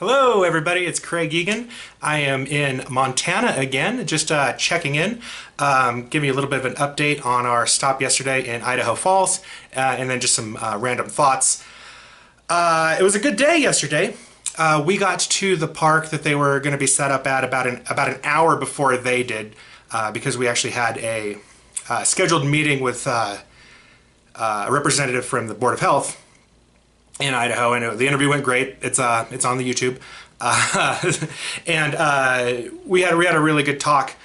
Hello everybody, it's Craig Egan. I am in Montana again, just checking in, giving you a little bit of an update on our stop yesterday in Idaho Falls, and then just some random thoughts. It was a good day yesterday. We got to the park that they were going to be set up at about an hour before they did, because we actually had a scheduled meeting with a representative from the Board of Health in Idaho, and the interview went great. It's on the YouTube, and we had a really good talk.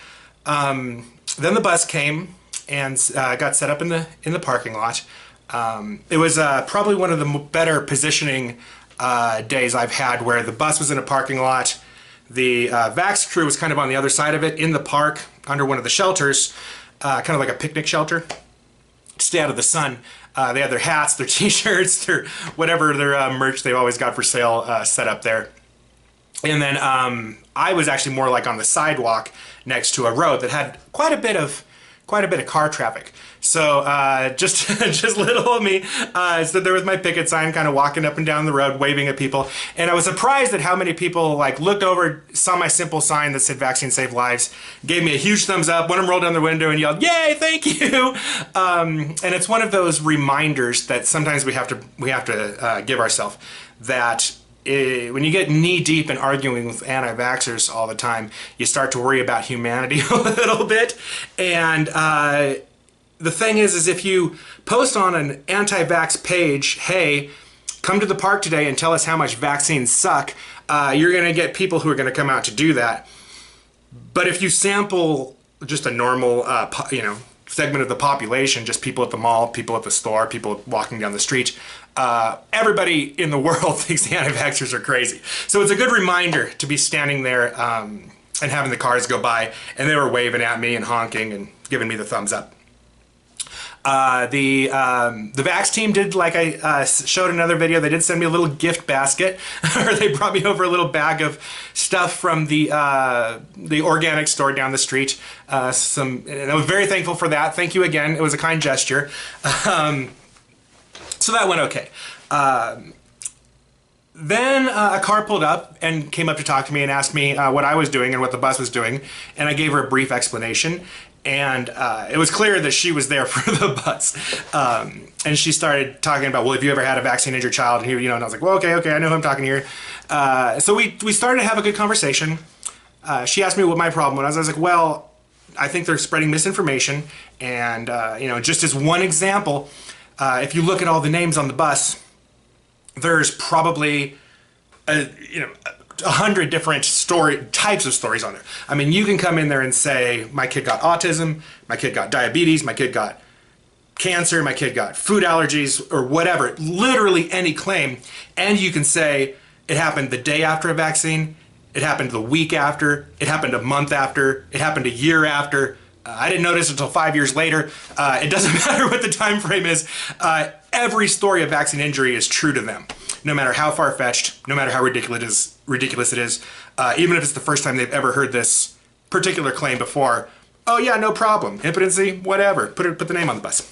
Then the bus came and got set up in the parking lot. It was probably one of the better positioning days I've had, where the bus was in a parking lot. The Vax crew was kind of on the other side of it in the park under one of the shelters, kind of like a picnic shelter, to stay out of the sun. They had their hats, their t-shirts, their whatever, their merch they've always got for sale set up there. And then I was actually more like on the sidewalk next to a road that had quite a bit of car traffic. So just little old me stood there with my picket sign, kind of walking up and down the road, waving at people. And I was surprised at how many people looked over, saw my simple sign that said "Vaccine Save Lives," gave me a huge thumbs up. One of them rolled down the window and yelled, "Yay, thank you!" And it's one of those reminders that sometimes we have to give ourselves, that when you get knee-deep in arguing with anti-vaxxers all the time, you start to worry about humanity a little bit. And the thing is if you post on an anti-vax page, "Hey, come to the park today and tell us how much vaccines suck," you're going to get people who are going to come out to do that. But if you sample just a normal, segment of the population, just people at the mall, people at the store, people walking down the street, everybody in the world thinks the anti-vaxxers are crazy. So it's a good reminder to be standing there and having the cars go by, and they were waving at me and honking and giving me the thumbs up. The Vax team did, like I showed in another video, they did send me a little gift basket, or they brought me over a little bag of stuff from the organic store down the street. And I was very thankful for that. Thank you again. It was a kind gesture. So that went okay. Then a car pulled up and came up to talk to me and asked me what I was doing and what the bus was doing, and I gave her a brief explanation. And it was clear that she was there for the bus. And she started talking about, well, have you ever had a vaccinated child? And, and I was like, well, okay, I know who I'm talking here. So we started to have a good conversation. She asked me what my problem was. I was like, well, I think they're spreading misinformation. And, just as one example, if you look at all the names on the bus, there's probably, 100 different types of stories on there. I mean, you can come in there and say, my kid got autism, my kid got diabetes, my kid got cancer, my kid got food allergies, or whatever, literally any claim. And you can say it happened the day after a vaccine, it happened the week after, it happened a month after, it happened a year after. I didn't notice until 5 years later. It doesn't matter what the time frame is. Every story of vaccine injury is true to them, no matter how far-fetched, no matter how ridiculous it is, even if it's the first time they've ever heard this particular claim before. Oh yeah, no problem. Impotency, whatever. Put the name on the bus.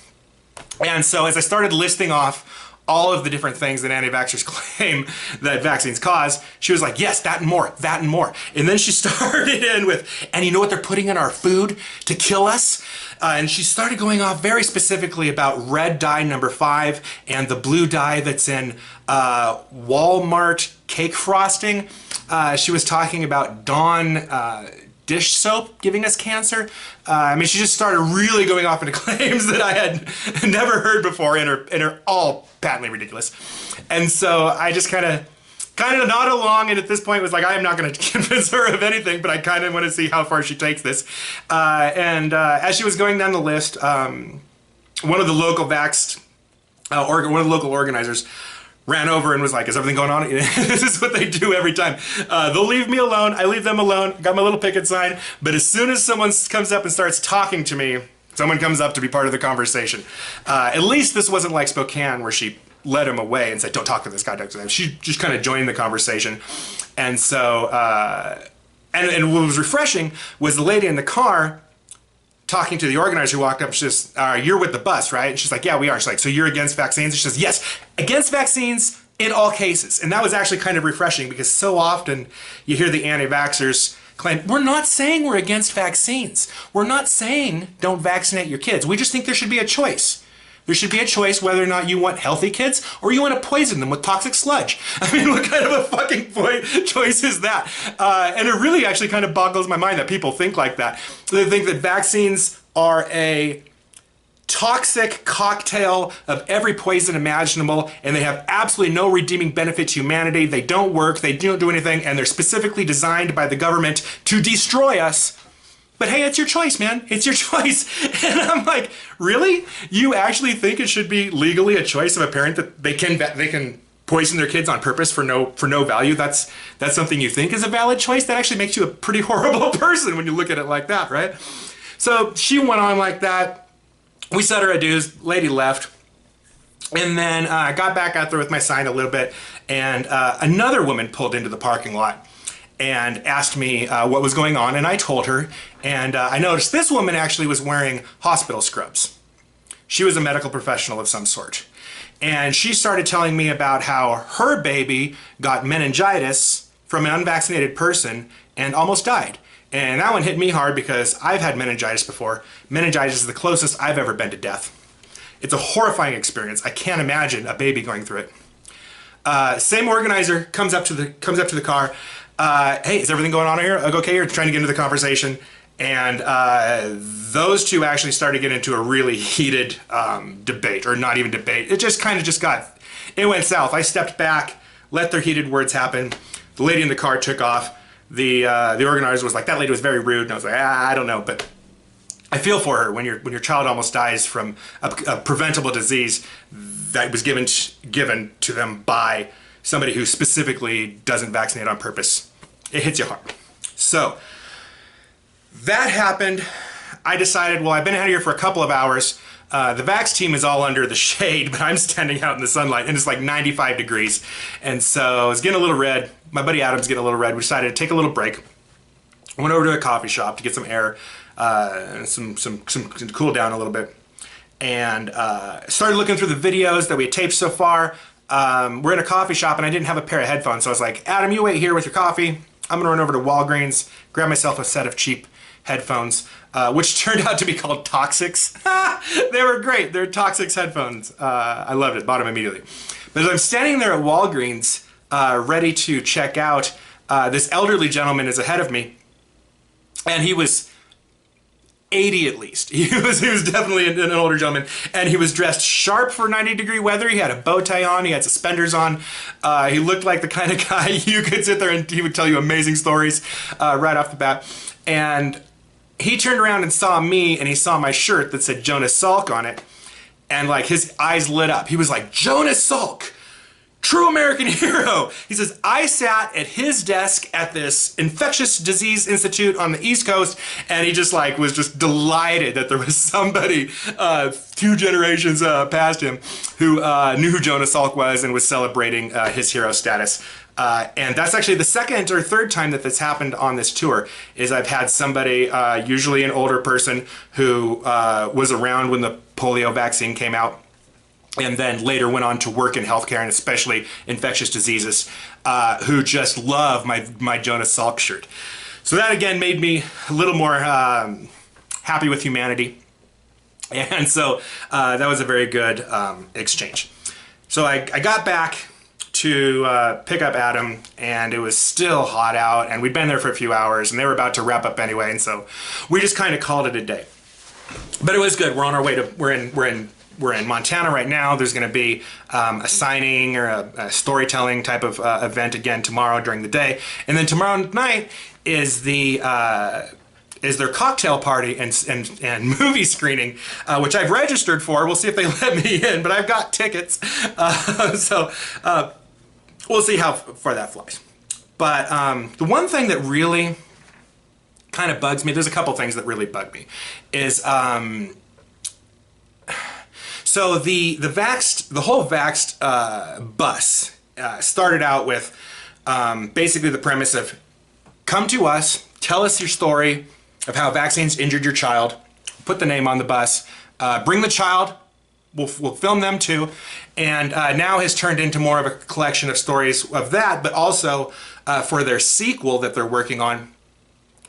And so as I started listing off all of the different things that anti-vaxxers claim that vaccines cause, she was like, yes, that and more, that and more. And then she started in with, and you know what they're putting in our food to kill us? And she started going off very specifically about red dye number 5 and the blue dye that's in Walmart cake frosting. She was talking about Dawn dish soap giving us cancer. She just started really going off into claims that I had never heard before, and are all patently ridiculous. And so I just kind of nodded along, and at this point was like, I am not going to convince her of anything, but I kind of want to see how far she takes this. As she was going down the list, one of the local one of the local organizers ran over and was like, is everything going on? This is what they do every time. They'll leave me alone. I leave them alone. Got my little picket sign. But as soon as someone comes up and starts talking to me, someone comes up to be part of the conversation. At least this wasn't like Spokane, where she led him away and said, don't talk to this guy. She just kind of joined the conversation. And so, and what was refreshing was the lady in the car talking to the organizer who walked up. She says, you're with the bus, right? And she's like, yeah, we are. She's like, so you're against vaccines? And she says, yes, against vaccines, in all cases. And that was actually kind of refreshing, because so often you hear the anti-vaxxers claim, we're not saying we're against vaccines. We're not saying don't vaccinate your kids. We just think there should be a choice. There should be a choice whether or not you want healthy kids or you want to poison them with toxic sludge. I mean, what kind of a fucking choice is that? And it really actually kind of boggles my mind that people think like that. They think that vaccines are a toxic cocktail of every poison imaginable, and they have absolutely no redeeming benefit to humanity. They don't work, they don't do anything, and they're specifically designed by the government to destroy us. But hey, it's your choice, man. It's your choice. And I'm like, really? You actually think it should be legally a choice of a parent that they can poison their kids on purpose for no value? That's something you think is a valid choice? That actually makes you a pretty horrible person when you look at it like that, right? So she went on like that. We said our adieus, lady left, and then I got back out there with my sign a little bit, and another woman pulled into the parking lot and asked me what was going on, and I told her, and I noticed this woman actually was wearing hospital scrubs. She was a medical professional of some sort, and she started telling me about how her baby got meningitis from an unvaccinated person and almost died. And that one hit me hard because I've had meningitis before. Meningitis is the closest I've ever been to death. It's a horrifying experience. I can't imagine a baby going through it. Same organizer comes up to the car. Hey, is everything going on here? Okay, you're trying to get into the conversation. And those two actually started getting into a really heated debate, or not even debate. It just kind of it went south. I stepped back, let their heated words happen. The lady in the car took off. The organizer was like, that lady was very rude, and I was like, I don't know, but I feel for her when your child almost dies from a preventable disease that was given to them by somebody who specifically doesn't vaccinate on purpose. It hits you hard. So that happened. I decided, well, I've been out here for a couple of hours. The Vax team is all under the shade, but I'm standing out in the sunlight, and it's like 95 degrees. And so it's getting a little red. My buddy Adam's getting a little red. We decided to take a little break. I went over to a coffee shop to get some air, some cool down a little bit, and started looking through the videos that we had taped so far. We're in a coffee shop, and I didn't have a pair of headphones, so I was like, Adam, you wait here with your coffee. I'm gonna run over to Walgreens, grab myself a set of cheap headphones, which turned out to be called Toxics. They were great. They're Toxics headphones. I loved it. Bought them immediately. But as I'm standing there at Walgreens, ready to check out, this elderly gentleman is ahead of me, and he was 80 at least. He was definitely an older gentleman, and he was dressed sharp for 90-degree weather. He had a bow tie on, he had suspenders on. He looked like the kind of guy you could sit there and he would tell you amazing stories right off the bat. And he turned around and saw me, and he saw my shirt that said Jonas Salk on it, and like his eyes lit up. He was like, Jonas Salk, true American hero. He says, I sat at his desk at this infectious disease institute on the East Coast, and he just like was just delighted that there was somebody 2 generations past him who knew who Jonas Salk was and was celebrating his hero status. And that's actually the second or third time that this happened on this tour, is I've had somebody, usually an older person, who was around when the polio vaccine came out, and then later went on to work in healthcare and especially infectious diseases, who just love my Jonas Salk shirt. So that again made me a little more happy with humanity. And so that was a very good exchange. So I got back to pick up Adam, and it was still hot out, and we'd been there for a few hours, and they were about to wrap up anyway, and so we just kind of called it a day. But it was good. We're on our way to, we're in Montana right now. There's going to be a signing or a storytelling type of event again tomorrow during the day, and then tomorrow night is their cocktail party and movie screening, which I've registered for. We'll see if they let me in, but I've got tickets, so we'll see how far that flies. But the one thing that really kind of bugs me, there's a couple things that really bug me, is so the whole Vaxxed bus started out with basically the premise of, come to us, tell us your story of how vaccines injured your child, put the name on the bus, bring the child we'll film them too. And now has turned into more of a collection of stories of that, but also for their sequel that they're working on,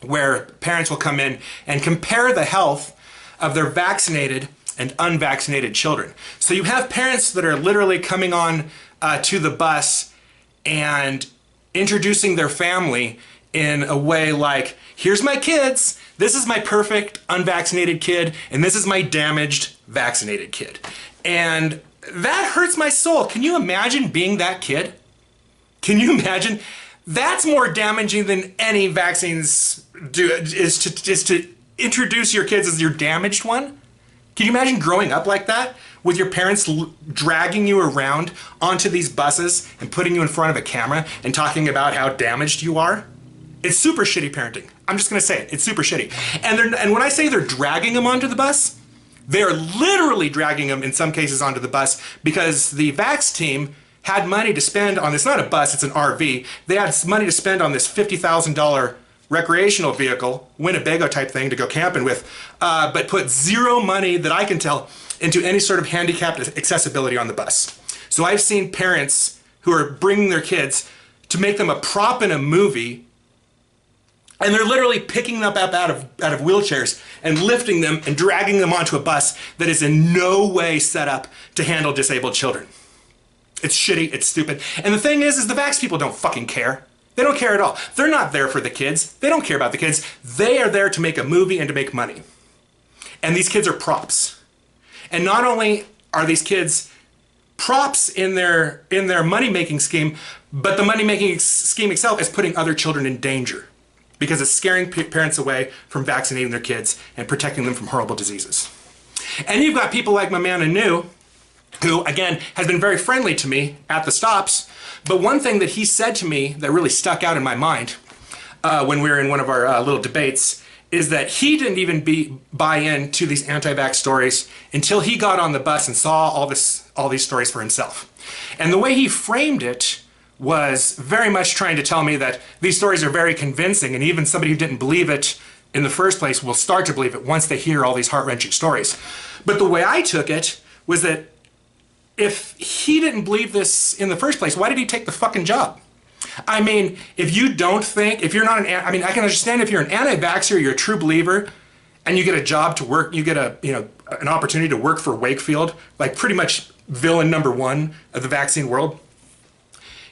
where parents will come in and compare the health of their vaccinated and unvaccinated children. So you have parents that are literally coming on to the bus and introducing their family in a way like, here's my kids, this is my perfect unvaccinated kid, and this is my damaged vaccinated kid. And that hurts my soul. Can you imagine being that kid? Can you imagine? That's more damaging than any vaccines do, is to introduce your kids as your damaged one. Can you imagine growing up like that, with your parents dragging you around onto these buses and putting you in front of a camera and talking about how damaged you are? It's super shitty parenting. I'm just gonna say it, it's super shitty. And when I say they're dragging them onto the bus, they're literally dragging them in some cases onto the bus because the Vax team had money to spend on this, not a bus, it's an RV. They had money to spend on this $50,000 recreational vehicle, Winnebago type thing to go camping with, but put zero money that I can tell into any sort of handicapped accessibility on the bus. So I've seen parents who are bringing their kids to make them a prop in a movie, and they're literally picking them up out of wheelchairs and lifting them and dragging them onto a bus that is in no way set up to handle disabled children. It's shitty, it's stupid. And the thing is the Vax people don't fucking care. They don't care at all. They're not there for the kids. They don't care about the kids. They are there to make a movie and to make money. And these kids are props. And not only are these kids props in their money-making scheme, but the money-making scheme itself is putting other children in danger because it's scaring parents away from vaccinating their kids and protecting them from horrible diseases. And you've got people like my man Anu, who, again, has been very friendly to me at the stops. But one thing that he said to me that really stuck out in my mind when we were in one of our little debates is that he didn't even buy into these anti-vax stories until he got on the bus and saw all these stories for himself. And the way he framed it was very much trying to tell me that these stories are very convincing, and even somebody who didn't believe it in the first place will start to believe it once they hear all these heart-wrenching stories. But the way I took it was that if he didn't believe this in the first place, why did he take the fucking job? I mean, if you don't think, if you're not I mean, I can understand if you're an anti-vaxxer, you're a true believer, and you get a job to work, you get an opportunity to work for Wakefield, like pretty much villain number one of the vaccine world,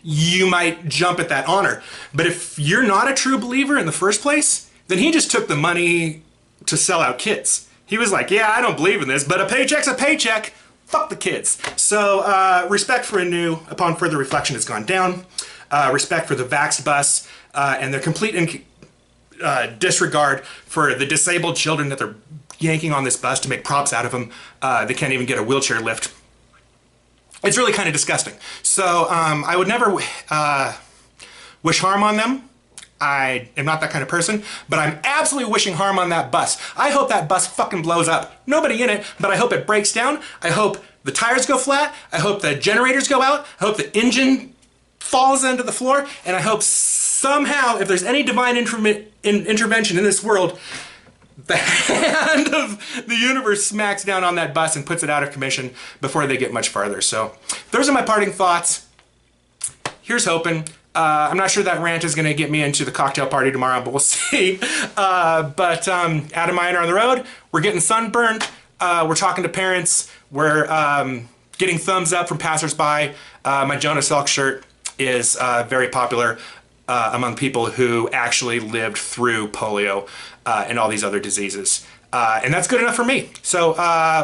you might jump at that honor. But if you're not a true believer in the first place, then he just took the money to sell out kids. He was like, yeah, I don't believe in this, but a paycheck's a paycheck. Fuck the kids. So respect for Anu, upon further reflection, has gone down. Respect for the Vax bus and their complete disregard for the disabled children that they're yanking on this bus to make props out of them. They can't even get a wheelchair lift. It's really kind of disgusting. So I would never wish harm on them. I am not that kind of person, but I'm absolutely wishing harm on that bus. I hope that bus fucking blows up. Nobody in it, but I hope it breaks down. I hope the tires go flat. I hope the generators go out. I hope the engine falls into the floor. And I hope somehow, if there's any divine intervention in this world, the hand of the universe smacks down on that bus and puts it out of commission before they get much farther. So those are my parting thoughts. Here's hoping. I'm not sure that rant is going to get me into the cocktail party tomorrow, but we'll see. But Adam and I are on the road. We're getting sunburned. We're talking to parents. We're getting thumbs up from passersby. My Jonas Salk shirt is very popular among people who actually lived through polio and all these other diseases. And that's good enough for me. So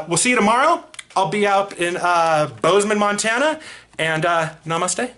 we'll see you tomorrow. I'll be out in Bozeman, Montana. And namaste.